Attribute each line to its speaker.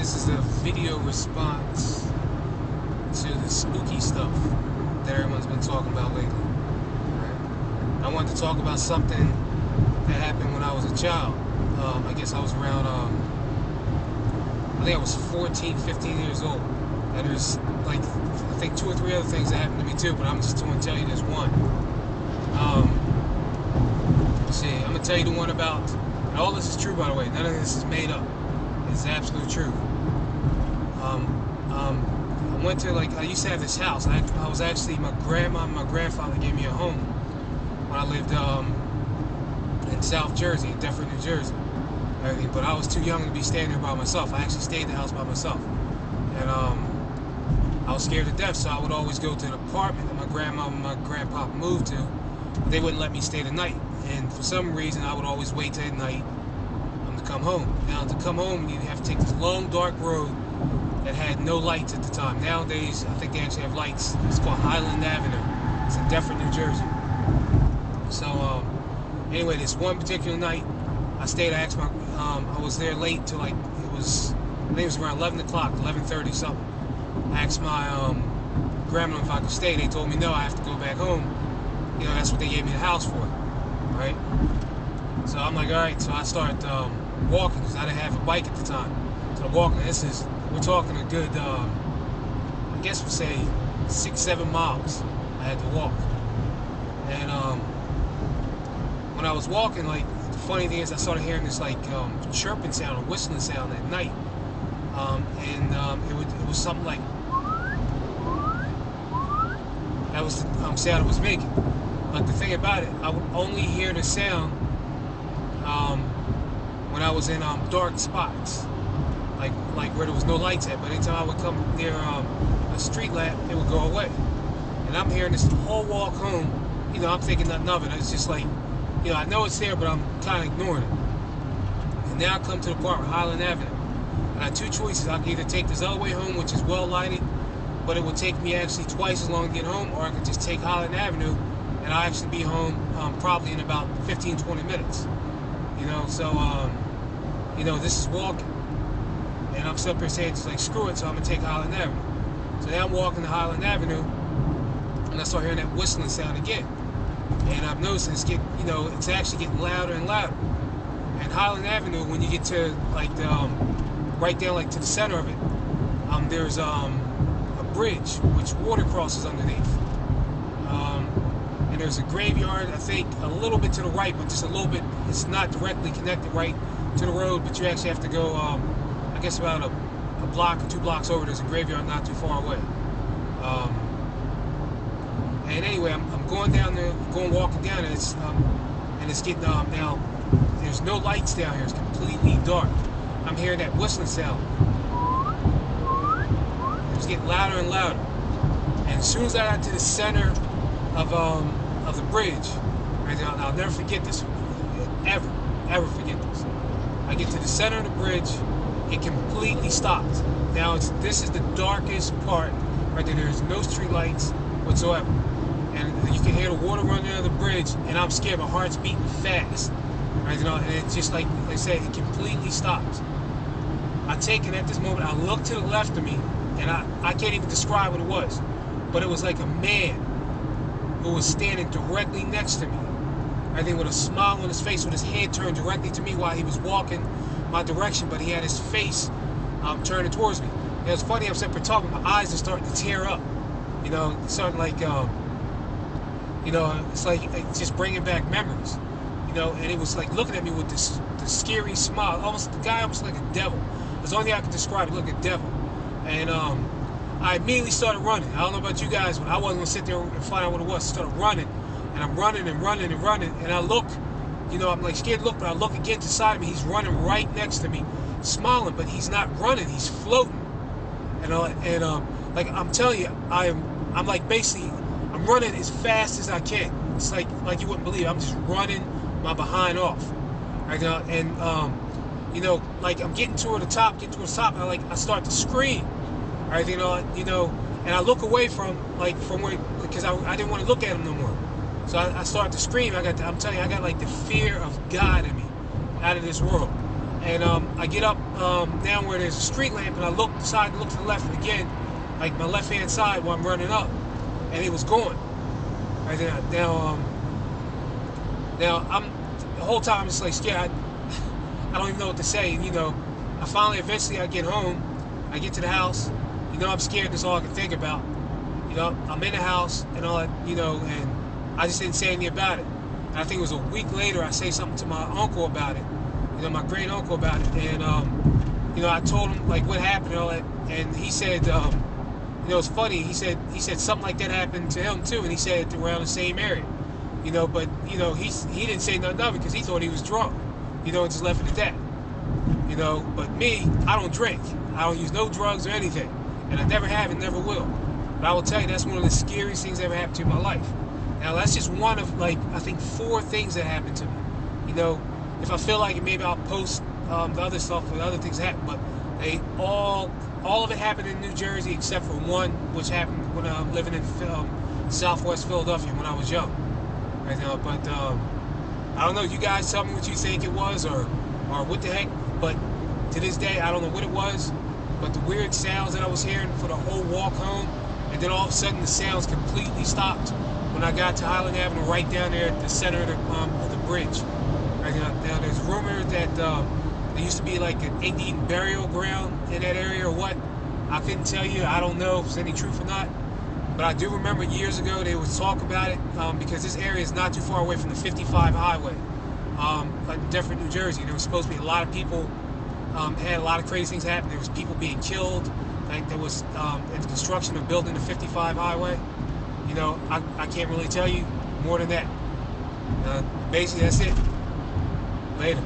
Speaker 1: This is a video response to the spooky stuff that everyone's been talking about lately. Right? I wanted to talk about something that happened when I was a child. I guess I was around, I think I was 14, 15 years old. And there's like, I think 2 or 3 other things that happened to me too, but I'm just going to tell you this one. Let's see, I'm going to tell you the one about, and all this is true by the way, none of this is made up. It's absolutely true. I went to, I used to have this house. I was actually, my grandma and my grandfather gave me a home when I lived in South Jersey, in Deptford, New Jersey. Everything, but I was too young to be staying there by myself. I actually stayed in the house by myself. And I was scared to death, so I would always go to the apartment that my grandma and my grandpa moved to. But they wouldn't let me stay the night. And for some reason, I would always wait till night to come home. Now, to come home, you have to take this long, dark road that had no lights at the time. Nowadays, I think they actually have lights. It's called Highland Avenue. It's in Deptford, New Jersey. So, anyway, this one particular night, I stayed. I asked my, I was there late till it was, I think it was around 11 o'clock, 11:30 something. I asked my grandma if I could stay. They told me no, I have to go back home. You know, that's what they gave me the house for, right? So I'm like, all right. So I start walking because I didn't have a bike at the time. So I'm walking. We're talking a good, I guess we'll say 6-7 miles I had to walk. And when I was walking, the funny thing is I started hearing this chirping sound or whistling sound at night. It was something like, that was the sound it was making. But the thing about it, I would only hear the sound when I was in dark spots, like where there was no lights at. But anytime I would come near a street lamp, it would go away. And I'm hearing this whole walk home. You know, I'm thinking nothing of it. It's just like, you know, I know it's there, but I'm kind of ignoring it. And now I come to the part with Highland Avenue. And I have 2 choices. I can either take this other way home, which is well lighted, but it would take me actually twice as long to get home, or I could just take Highland Avenue and I'll actually be home probably in about 15-20 minutes. You know, so, you know, this is walking. And I'm still up here saying, screw it, so I'm going to take Highland Avenue. So now I'm walking to Highland Avenue, and I start hearing that whistling sound again. And I've noticed it's actually getting louder and louder. And Highland Avenue, when you get to right down to the center of it, there's a bridge which water crosses underneath. And there's a graveyard, I think, a little bit to the right, but just a little bit. It's not directly connected right to the road, but you actually have to go, I guess about a block or 2 blocks over. There's a graveyard not too far away. And anyway, I'm going down there, walking down, and it's getting now. There's no lights down here. It's completely dark. I'm hearing that whistling sound. It's getting louder and louder. And as soon as I got to the center of the bridge, right now, and I'll never forget this, ever forget this. I get to the center of the bridge, it completely stopped. Now this is the darkest part right there. There's no street lights whatsoever. And you can hear the water running under the bridge, and I'm scared. My heart's beating fast. Right, you know, and it's just like I said, it completely stops. I take it at this moment, I look to the left of me, and I can't even describe what it was. But it was like a man who was standing directly next to me. I think with a smile on his face, with his head turned directly to me while he was walking my direction, but he had his face turning towards me. And it's funny, I'm sitting here talking, my eyes are starting to tear up. You know, starting you know, it's just bringing back memories. You know, and it was looking at me with this scary smile, the guy almost like a devil. That's the only thing I can describe it, like a devil. And I immediately started running. I don't know about you guys, but I wasn't gonna sit there and find out what it was. I started running, and I'm running and running and running, and I look, you know, I'm scared to look, but I look again to the side of me. He's running right next to me, smiling, but he's not running. He's floating. And I'm telling you, I'm basically, I'm running as fast as I can. It's like you wouldn't believe. I'm just running my behind off, right now, and you know, I'm getting toward the top, and I start to scream, right, you know, and I look away from where, because I didn't want to look at him no more. So I started to scream. I'm telling you, I got the fear of God in me, out of this world. And I get up down where there's a street lamp, and I look side, look to the left, and again, like my left hand side while I'm running up, and it was gone. Right there. Now I'm the whole time just like scared. I don't even know what to say. And I finally eventually I get home, I get to the house. I'm scared. That's all I can think about. I'm in the house and all that. And I just didn't say anything about it. And I think it was a week later I say something to my uncle about it. My great uncle about it, and I told him like what happened and all that, and he said, it's funny. He said something like that happened to him too, and he said around the same area, but he didn't say nothing of it because he thought he was drunk, and just left it at that, But me, I don't drink, I don't use no drugs or anything, and I never have and never will. But I will tell you that's one of the scariest things that ever happened to me in my life. Now that's just one of I think 4 things that happened to me, If I feel like it, maybe I'll post the other stuff or the other things that happened. But they all of it happened in New Jersey except for one, which happened when I'm living in Southwest Philadelphia when I was young. Right now, but I don't know. You guys tell me what you think it was or what the heck. But to this day, I don't know what it was. But the weird sounds that I was hearing for the whole walk home, and then all of a sudden the sounds completely stopped when I got to Highland Avenue, right down there at the center of the bridge. Right now, there's rumor that there used to be like an Indian burial ground in that area or what. I couldn't tell you. I don't know if it's any truth or not. But I do remember years ago they would talk about it because this area is not too far away from the 55 highway in Deptford, New Jersey. There was supposed to be a lot of people, had a lot of crazy things happen. There was people being killed. Like there was in the construction of building the 55 highway. I can't really tell you more than that. Basically, that's it. Later.